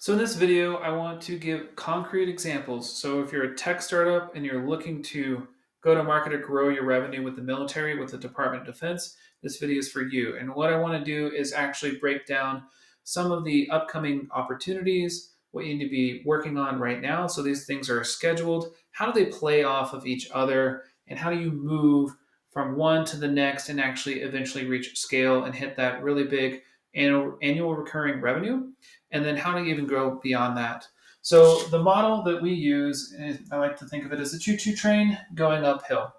So in this video, I want to give concrete examples. So if you're a tech startup and you're looking to go to market or grow your revenue with the military, with the Department of Defense, this video is for you. And what I want to do is actually break down some of the upcoming opportunities, what you need to be working on right now. So these things are scheduled. How do they play off of each other? And how do you move from one to the next and actually eventually reach scale and hit that really big annual recurring revenue? And then how to even grow beyond that. So the model that we use, I like to think of it as a choo-choo train going uphill.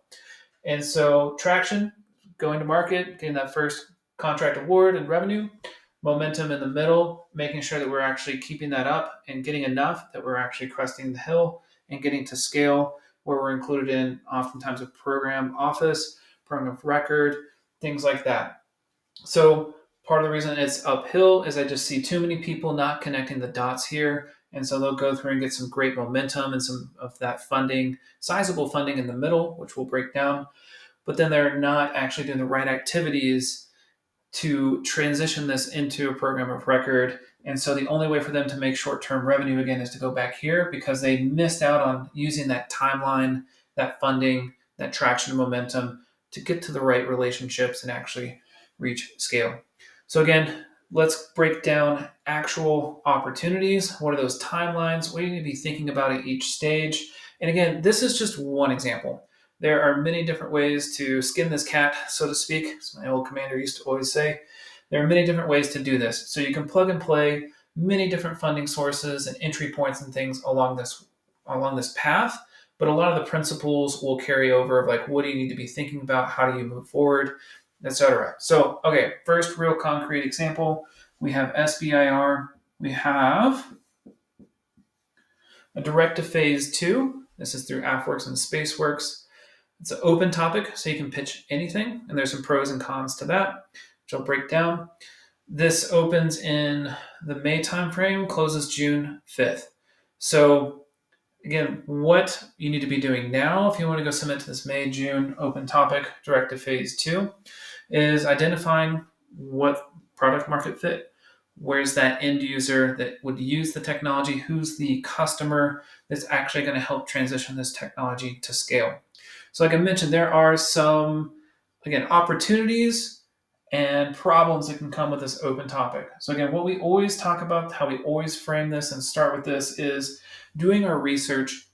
And so traction, going to market, getting that first contract award and revenue, momentum in the middle, making sure that we're actually keeping that up and getting enough that we're actually cresting the hill and getting to scale where we're included in oftentimes a program office, program of record, things like that. So part of the reason it's uphill is I just see too many people not connecting the dots here. And so they'll go through and get some great momentum and some of that funding, sizable funding in the middle, which we'll break down. But then they're not actually doing the right activities to transition this into a program of record. And so the only way for them to make short term revenue again is to go back here because they missed out on using that timeline, that funding, that traction and momentum to get to the right relationships and actually reach scale. So again, let's break down actual opportunities. What are those timelines? What do you need to be thinking about at each stage? And again, this is just one example. There are many different ways to skin this cat, so to speak, as my old commander used to always say. There are many different ways to do this. So you can plug and play many different funding sources and entry points and things along this path. But a lot of the principles will carry over of like, what do you need to be thinking about? How do you move forward, etc. So, okay, first real concrete example. We have SBIR. We have a direct to phase 2. This is through AFWorks and SpaceWorks. It's an open topic, so you can pitch anything, and there's some pros and cons to that, which I'll break down. This opens in the May timeframe, closes June 5th. So again, what you need to be doing now if you want to go submit to this May, June open topic, direct to phase 2, is identifying what product market fit. Where's that end user that would use the technology? Who's the customer that's actually going to help transition this technology to scale? So like I mentioned, there are some, again, opportunities and problems that can come with this open topic. So again, what we always talk about, how we always frame this and start with this is doing our research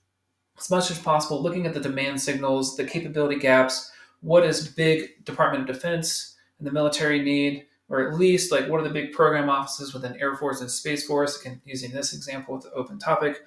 as much as possible, looking at the demand signals, the capability gaps, what does big Department of Defense and the military need, or at least like what are the big program offices within Air Force and Space Force, again, using this example with the open topic,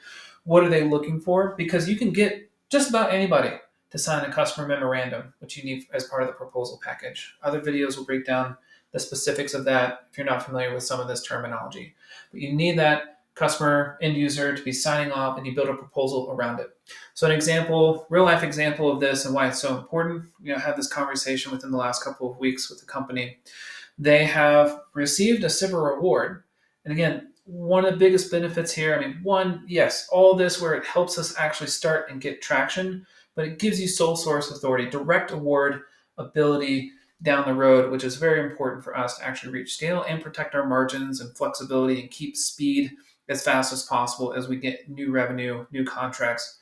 what are they looking for? Because you can get just about anybody to sign a customer memorandum, which you need as part of the proposal package. Other videos will break down the specifics of that if you're not familiar with some of this terminology. But you need that customer end user to be signing off and you build a proposal around it. So an example, real life example of this and why it's so important, I had this conversation within the last couple of weeks with the company. They have received a SBIR award. And again, one of the biggest benefits here, one, yes, all this where it helps us actually start and get traction, but it gives you sole source authority, direct award ability down the road, which is very important for us to actually reach scale and protect our margins and flexibility and keep speed as fast as possible as we get new revenue, new contracts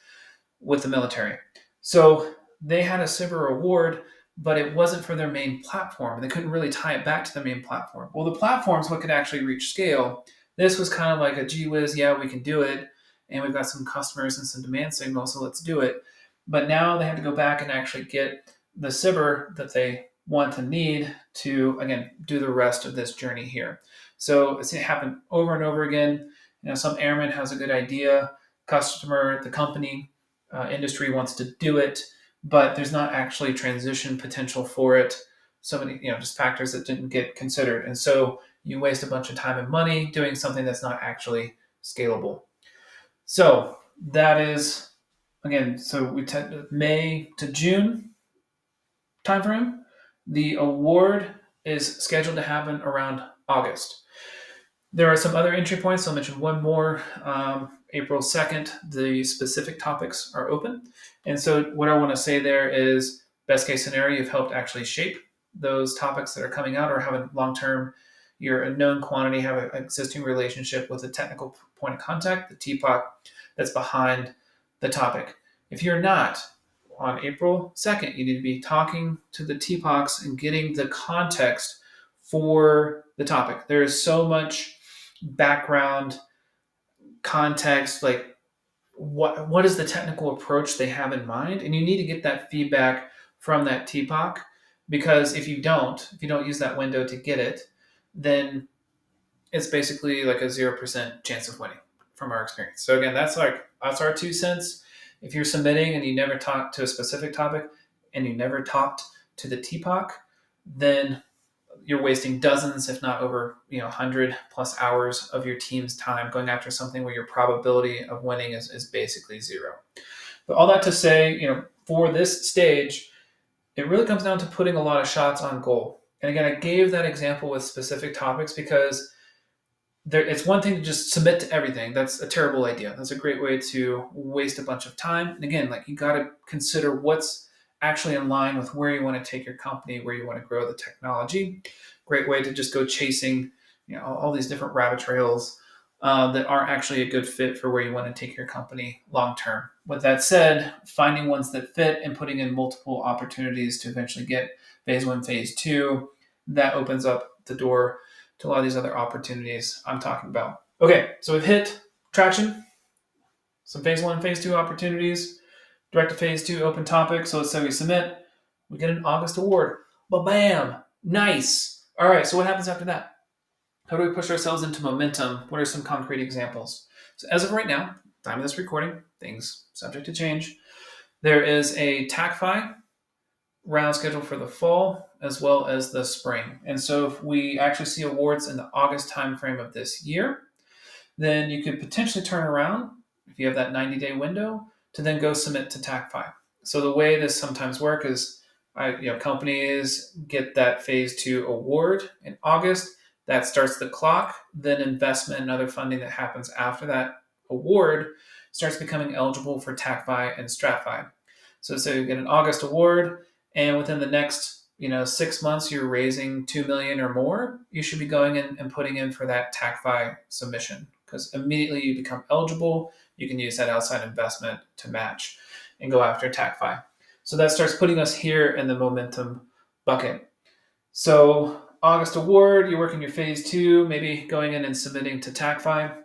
with the military. So they had a SBIR award, but it wasn't for their main platform. They couldn't really tie it back to the main platform. Well, the platform's what could actually reach scale. This was kind of like a gee whiz, yeah, we can do it. And we've got some customers and some demand signals, so let's do it. But now they have to go back and actually get the SBIR that they want and need to, again, do the rest of this journey here. So it's happened over and over again. Some airman has a good idea, customer, the company, industry wants to do it, but there's not actually transition potential for it. So many, just factors that didn't get considered. And so you waste a bunch of time and money doing something that's not actually scalable. So that is, again, so we May to June timeframe. The award is scheduled to happen around August. There are some other entry points. I'll mention one more. April 2nd, the specific topics are open. And so what I want to say there is best case scenario, you've helped actually shape those topics that are coming out or have a long-term, you're a known quantity, have an existing relationship with a technical point of contact, the TPOC, that's behind the topic. If you're not, on April 2nd, you need to be talking to the TPOCs and getting the context for the topic. There is so much background context, like what is the technical approach they have in mind, and you need to get that feedback from that TPOC, because if you don't use that window to get it, then it's basically like a 0% chance of winning from our experience. So again, that's our 2 cents. If you're submitting and you never talked to a specific topic and you never talked to the TPOC, then you're wasting dozens, if not over 100 plus hours of your team's time going after something where your probability of winning is basically zero. But all that to say, for this stage, it really comes down to putting a lot of shots on goal. And again, I gave that example with specific topics because it's one thing to just submit to everything. That's a terrible idea. That's a great way to waste a bunch of time. And again, you got to consider what's actually in line with where you want to take your company, where you want to grow the technology. Great way to just go chasing, all these different rabbit trails that aren't actually a good fit for where you want to take your company long term. With that said, finding ones that fit and putting in multiple opportunities to eventually get phase 1, phase 2, that opens up the door to a lot of these other opportunities I'm talking about. Okay, so we've hit traction, some phase 1, phase 2 opportunities, direct to phase 2 open topic. So let's say we submit, we get an August award. Ba-bam! Nice! All right, so what happens after that? How do we push ourselves into momentum? What are some concrete examples? So as of right now, time of this recording, things subject to change, there is a TACFI round scheduled for the fall as well as the spring. And so if we actually see awards in the August timeframe of this year, then you could potentially turn around, if you have that 90-day window, to then go submit to TACFI. So the way this sometimes works is companies get that phase 2 award in August. That starts the clock. Then investment and other funding that happens after that award starts becoming eligible for TACFI and StratFi. So you get an August award, and within the next 6 months you're raising $2 million or more, you should be going in and putting in for that TACFI submission, because immediately you become eligible. You can use that outside investment to match and go after TACFI. So that starts putting us here in the momentum bucket. So August award, you're working your phase 2, maybe going in and submitting to TACFI.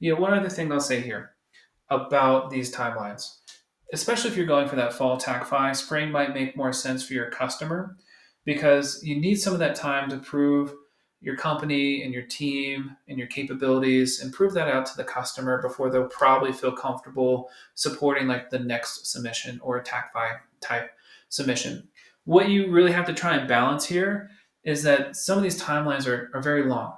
One other thing I'll say here about these timelines, especially if you're going for that fall TACFI, spring might make more sense for your customer, because you need some of that time to prove your company and your team and your capabilities and prove that out to the customer before they'll probably feel comfortable supporting the next submission or a TACFI type submission. What you really have to try and balance here is that some of these timelines are very long.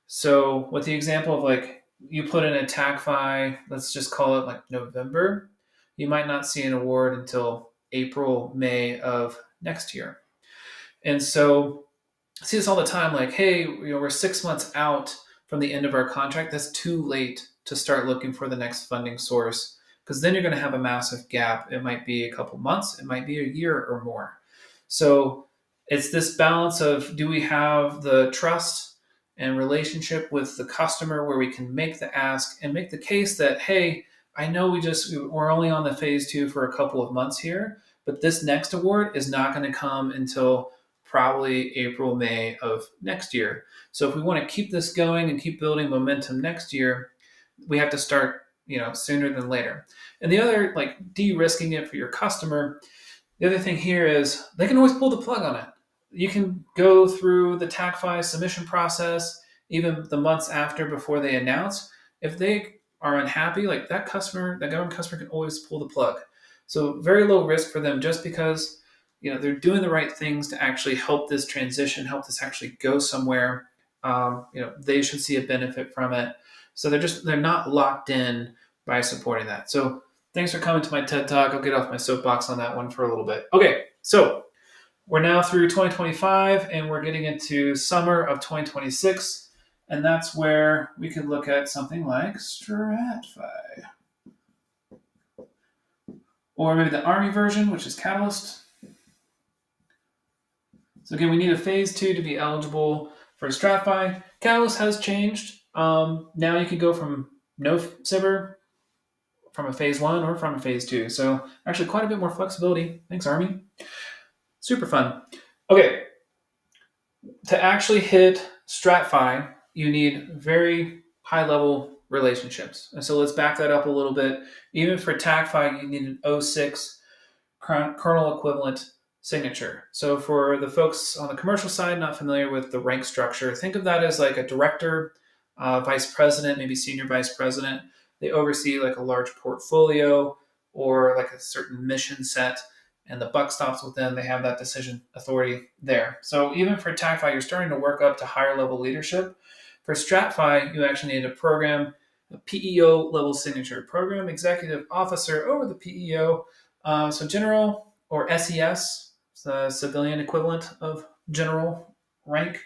So with the example of you put in a TACFI, let's just call it November, you might not see an award until April, May of next year. And so I see this all the time, hey, we're 6 months out from the end of our contract. That's too late to start looking for the next funding source, because then you're going to have a massive gap. It might be a couple months, it might be a year or more. So it's this balance of, do we have the trust and relationship with the customer where we can make the ask and make the case that, hey, I know we're only on the phase 2 for a couple of months here, but this next award is not going to come until probably April, May of next year. So if we want to keep this going and keep building momentum next year, we have to start, sooner than later. And the other, de-risking it for your customer, the other thing here is they can always pull the plug on it. You can go through the TACFI submission process, even the months after, before they announce. If they are unhappy, that government customer can always pull the plug. So very low risk for them, just because they're doing the right things to actually help this transition, help this actually go somewhere. They should see a benefit from it. So they're not locked in by supporting that. So thanks for coming to my TED Talk. I'll get off my soapbox on that one for a little bit. Okay, so we're now through 2025 and we're getting into summer of 2026. And that's where we could look at something like StratFi. Or maybe the Army version, which is Catalyst. So again, we need a phase 2 to be eligible for StratFi. Catalyst has changed. Now you could go from no SIBR from a phase one or from a phase two. So actually quite a bit more flexibility. Thanks, Army. Super fun. Okay, to actually hit StratFi, you need very high level relationships. And so let's back that up a little bit. Even for TACFI, you need an O6 kernel equivalent signature. So for the folks on the commercial side not familiar with the rank structure, think of that as like a director, vice president, maybe senior vice president. They oversee like a large portfolio or like a certain mission set, and the buck stops with them. They have that decision authority there. So even for TACFI, you're starting to work up to higher level leadership. For StratFi, you actually need a program, a PEO level signature, program executive officer over the PEO. So general or SES, the civilian equivalent of general rank,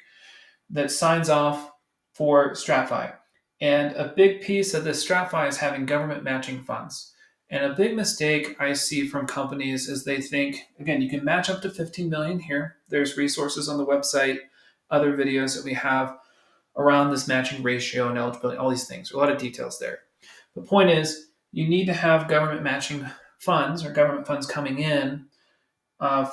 that signs off for StratFi. And a big piece of this StratFi is having government matching funds. And a big mistake I see from companies is they think, again, you can match up to 15 million here. There's resources on the website, other videos that we have around this matching ratio and eligibility, all these things. A lot of details there. The point is, you need to have government matching funds or government funds coming in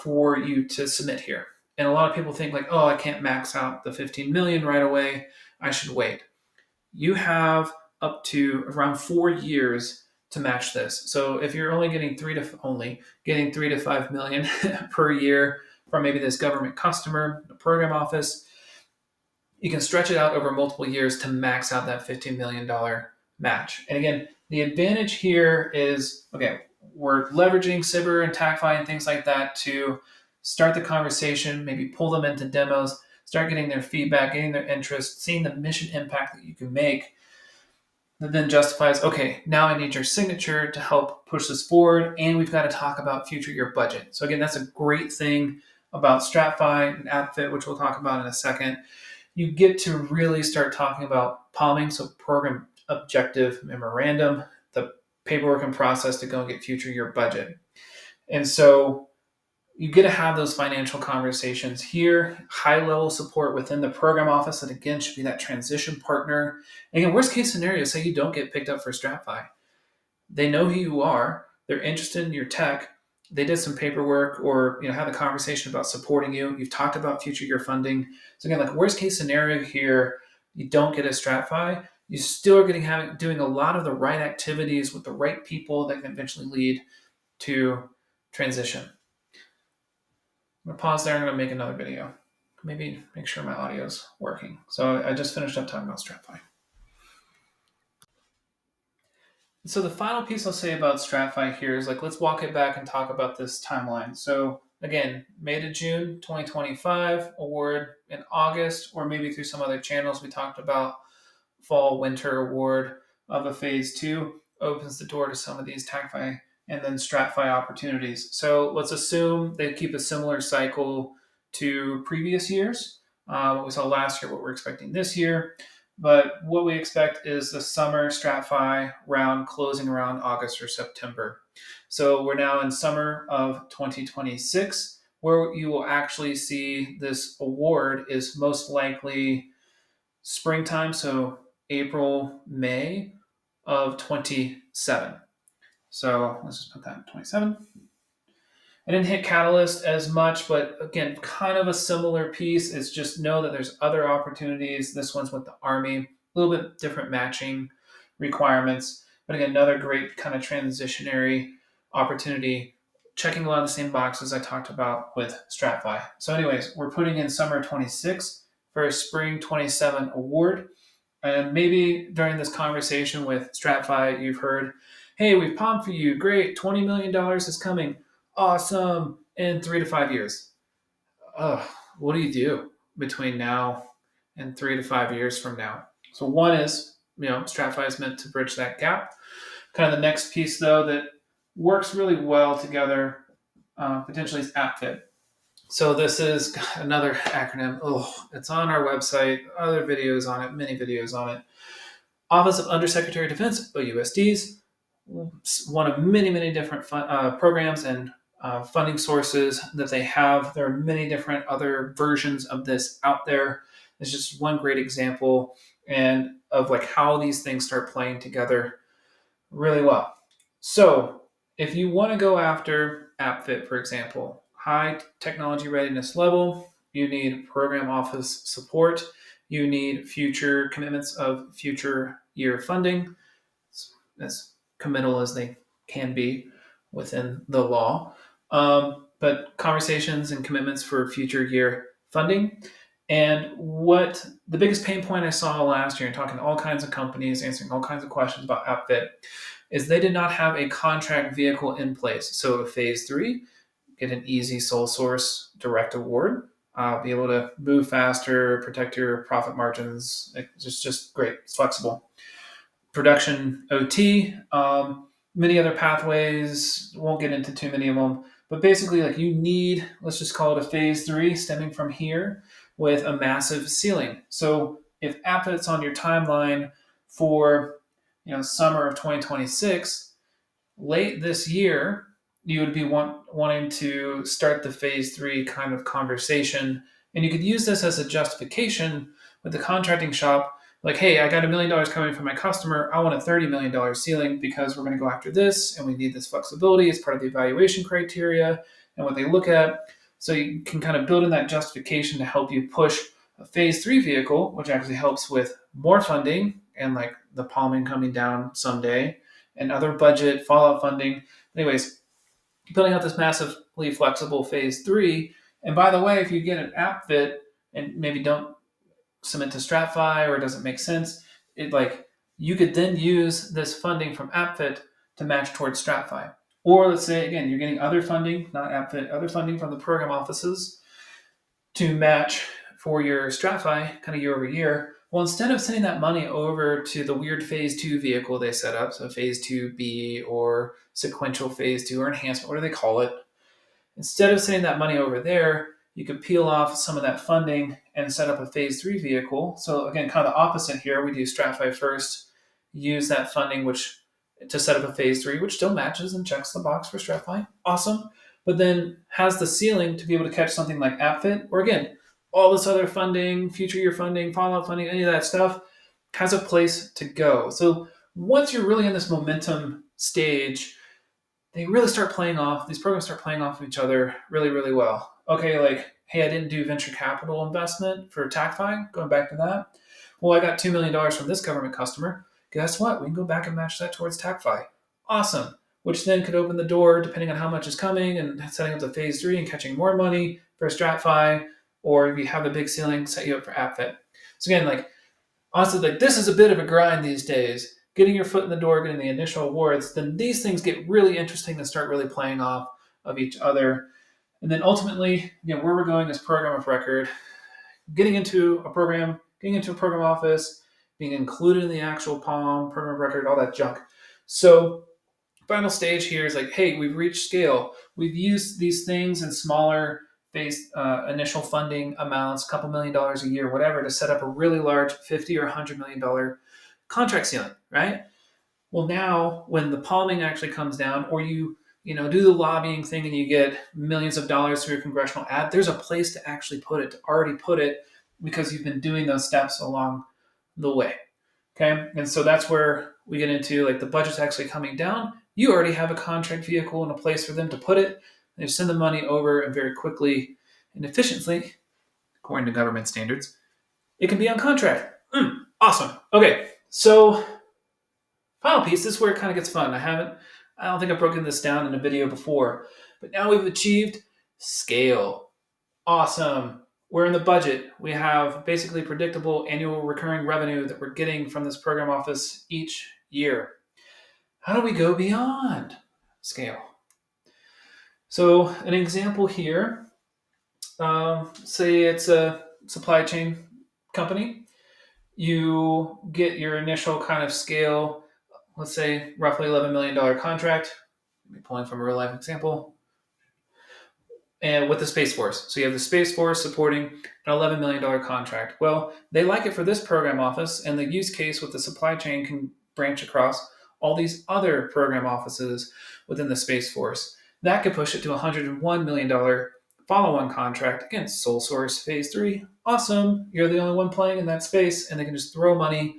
for you to submit here. And a lot of people think like, oh, I can't max out the 15 million right away. I should wait. You have up to around 4 years to match this. So if you're only getting 3 to 5 million per year from maybe this government customer, the program office, you can stretch it out over multiple years to max out that $15 million match. And again, the advantage here is, okay, we're leveraging SIBR and TACFI and things like that to start the conversation, maybe pull them into demos, start getting their feedback, getting their interest, seeing the mission impact that you can make, that then justifies, okay, now I need your signature to help push this forward, and we've got to talk about future year budget. So again, that's a great thing about StratFi and AppFit, which we'll talk about in a second. You get to really start talking about palming, so program objective memorandum, the paperwork and process to go and get future year budget. And so you get to have those financial conversations here, high level support within the program office that again should be that transition partner. And again, worst case scenario, say you don't get picked up for StratFi. They know who you are, they're interested in your tech, they did some paperwork or have a conversation about supporting you. You've talked about future year funding. So again, like worst case scenario here, you don't get a StratFi. You still are doing a lot of the right activities with the right people that can eventually lead to transition. I'm gonna pause there. I'm gonna make another video. Maybe make sure my audio is working. So I just finished up talking about StratFi. So the final piece I'll say about StratFi here is like, let's walk it back and talk about this timeline. So again, May to June 2025, award in August, or maybe through some other channels we talked about, fall winter award of a phase two opens the door to some of these TACFI and then StratFi opportunities. So let's assume they keep a similar cycle to previous years. What we saw last year, what we're expecting this year. But what we expect is the summer StratFi round closing around August or September. So we're now in summer of 2026, where you will actually see this award is most likely springtime, so April, May of 27. So let's just put that in 27. I didn't hit Catalyst as much, but again, kind of a similar piece. It's just know that there's other opportunities. This one's with the Army, a little bit different matching requirements. But again, another great kind of transitionary opportunity, checking a lot of the same boxes I talked about with StratFi. So anyways, we're putting in summer 26 for a spring 27 award. And maybe during this conversation with StratFi, you've heard, hey, we've palmed for you. Great, $20 million is coming. Awesome. In 3 to 5 years. What do you do between now and 3 to 5 years from now? So one is, StratFi is meant to bridge that gap. Kind of the next piece, though, that works really well together, potentially is AppFit. So this is another acronym. It's on our website, other videos on it, many videos on it. Office of Undersecretary of Defense, OUSDs, one of many, many different programs and funding sources that they have. There are many different other versions of this out there. is just one great example and of like how these things start playing together really well. So if you want to go after AppFit, for example, high technology readiness level, you need program office support, you need future commitments of future year funding, as committal as they can be within the law. But conversations and commitments for future year funding. And what the biggest pain point I saw last year in talking to all kinds of companies, answering all kinds of questions about AppFit, is they did not have a contract vehicle in place. So phase three, get an easy sole source direct award, be able to move faster, protect your profit margins. It's just great. It's flexible. Production OT, many other pathways. Won't get into too many of them, but basically, like you need, let's just call it a phase three stemming from here with a massive ceiling. So if Appet's on your timeline for summer of 2026, late this year, you would be wanting to start the phase three kind of conversation. And you could use this as a justification with the contracting shop. Like, hey, I got $1 million coming from my customer. I want a $30 million ceiling because we're going to go after this and we need this flexibility as part of the evaluation criteria and what they look at. So you can kind of build in that justification to help you push a phase three vehicle, which actually helps with more funding and like the palming coming down someday and other budget fallout funding. Anyways, building out this massively flexible phase three. And by the way, if you get an app fit and maybe don't submit to StratFi or it doesn't make sense, you could then use this funding from AppFit to match towards StratFi. Or let's say again, you're getting other funding, not AppFit, other funding from the program offices to match for your StratFi kind of year over year. Well, instead of sending that money over to the weird phase two vehicle they set up, so phase 2B or sequential phase two or enhancement, what do they call it? Instead of sending that money over there, you could peel off some of that funding and set up a phase three vehicle. So again, kind of the opposite here. We do StratFi first, use that funding to set up a phase three, which still matches and checks the box for StratFi. Awesome. But then has the ceiling to be able to catch something like AppFit, or again, all this other funding, future year funding, follow-up funding, any of that stuff has a place to go. So once you're really in this momentum stage, they really start playing off, these programs start playing off of each other really, really well. Okay, like, hey, I didn't do venture capital investment for TACFI, going back to that. Well, I got $2 million from this government customer. Guess what? We can go back and match that towards TACFI. Awesome. Which then could open the door, depending on how much is coming, and setting up the phase three and catching more money for StratFi, or if you have a big ceiling, set you up for AppFit. So again, like, honestly, like this is a bit of a grind these days. Getting your foot in the door, getting the initial awards, then these things get really interesting and start really playing off of each other. And then ultimately, where we're going is program of record, getting into a program office, being included in the actual POM, program of record, all that junk. So final stage here is like, hey, we've reached scale. We've used these things in smaller phase initial funding amounts, a couple $1 million a year, whatever, to set up a really large $50 or $100 million contract ceiling, right? Well, now when the palming actually comes down, or you do the lobbying thing and you get millions of dollars through a congressional ad, there's a place to actually already put it, because you've been doing those steps along the way. Okay. And so that's where we get into like the budget's actually coming down. You already have a contract vehicle and a place for them to put it. They send the money over, and very quickly and efficiently, according to government standards, it can be on contract. Awesome. Okay. So final piece, this is where it kind of gets fun. I don't think I've broken this down in a video before, but now we've achieved scale. Awesome. We're in the budget. We have basically predictable annual recurring revenue that we're getting from this program office each year. How do we go beyond scale? So an example here, say it's a supply chain company. You get your initial kind of scale, let's say roughly $11 million contract. Maybe pulling from a real life example. And with the Space Force. So you have the Space Force supporting an $11 million contract. Well, they like it for this program office, and the use case with the supply chain can branch across all these other program offices within the Space Force. That could push it to $101 million follow-on contract. Again, sole source phase three. awesome, you're the only one playing in that space, and they can just throw money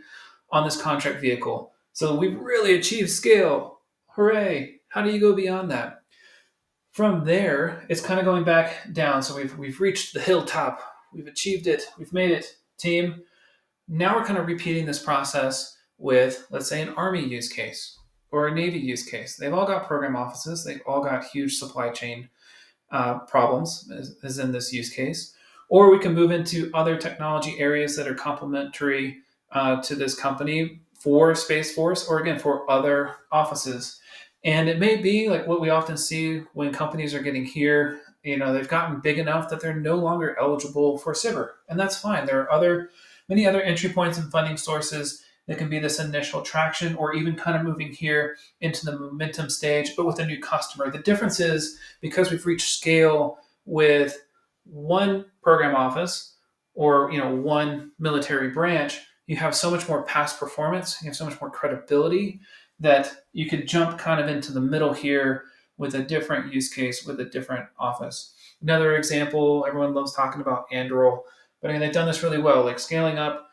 on this contract vehicle. So we've really achieved scale. Hooray! How do you go beyond that? From there, it's kind of going back down. So we've reached the hilltop. We've achieved it. We've made it, team. Now we're kind of repeating this process with, let's say, an Army use case or a Navy use case. They've all got program offices. They've all got huge supply chain problems, as in this use case. Or we can move into other technology areas that are complementary to this company for Space Force or, again, for other offices. And it may be like what we often see when companies are getting here, they've gotten big enough that they're no longer eligible for cyber. And that's fine. There are many other entry points and funding sources that can be this initial traction, or even kind of moving here into the momentum stage, but with a new customer. The difference is because we've reached scale with one program office or one military branch, you have so much more past performance, you have so much more credibility that you could jump kind of into the middle here with a different use case with a different office. Another example, everyone loves talking about Anduril, but they've done this really well, like scaling up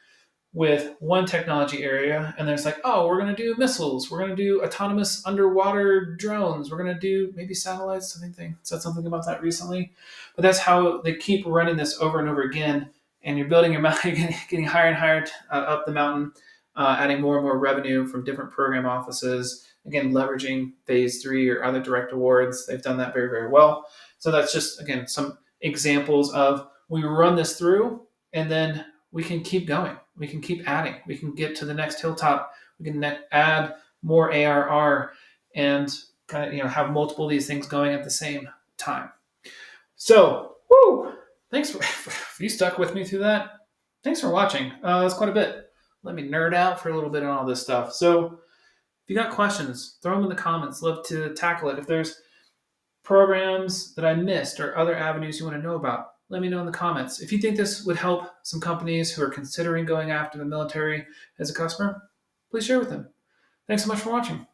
with one technology area, and then it's like, oh, we're going to do missiles, we're going to do autonomous underwater drones, we're going to do maybe satellites. I think they said something about that recently, but that's how they keep running this over and over again. And you're building your mountain, getting higher and higher up the mountain, adding more and more revenue from different program offices. Again, leveraging phase 3 or other direct awards. They've done that very, very well. So that's just, again, some examples of we run this through, and then we can keep going. We can keep adding. We can get to the next hilltop. We can add more ARR and kind of have multiple of these things going at the same time. So, thanks for you stuck with me through that. Thanks for watching. That's quite a bit. Let me nerd out for a little bit on all this stuff. So, if you got questions, throw them in the comments. Love to tackle it. If there's programs that I missed or other avenues you want to know about, let me know in the comments. If you think this would help some companies who are considering going after the military as a customer, please share with them. Thanks so much for watching.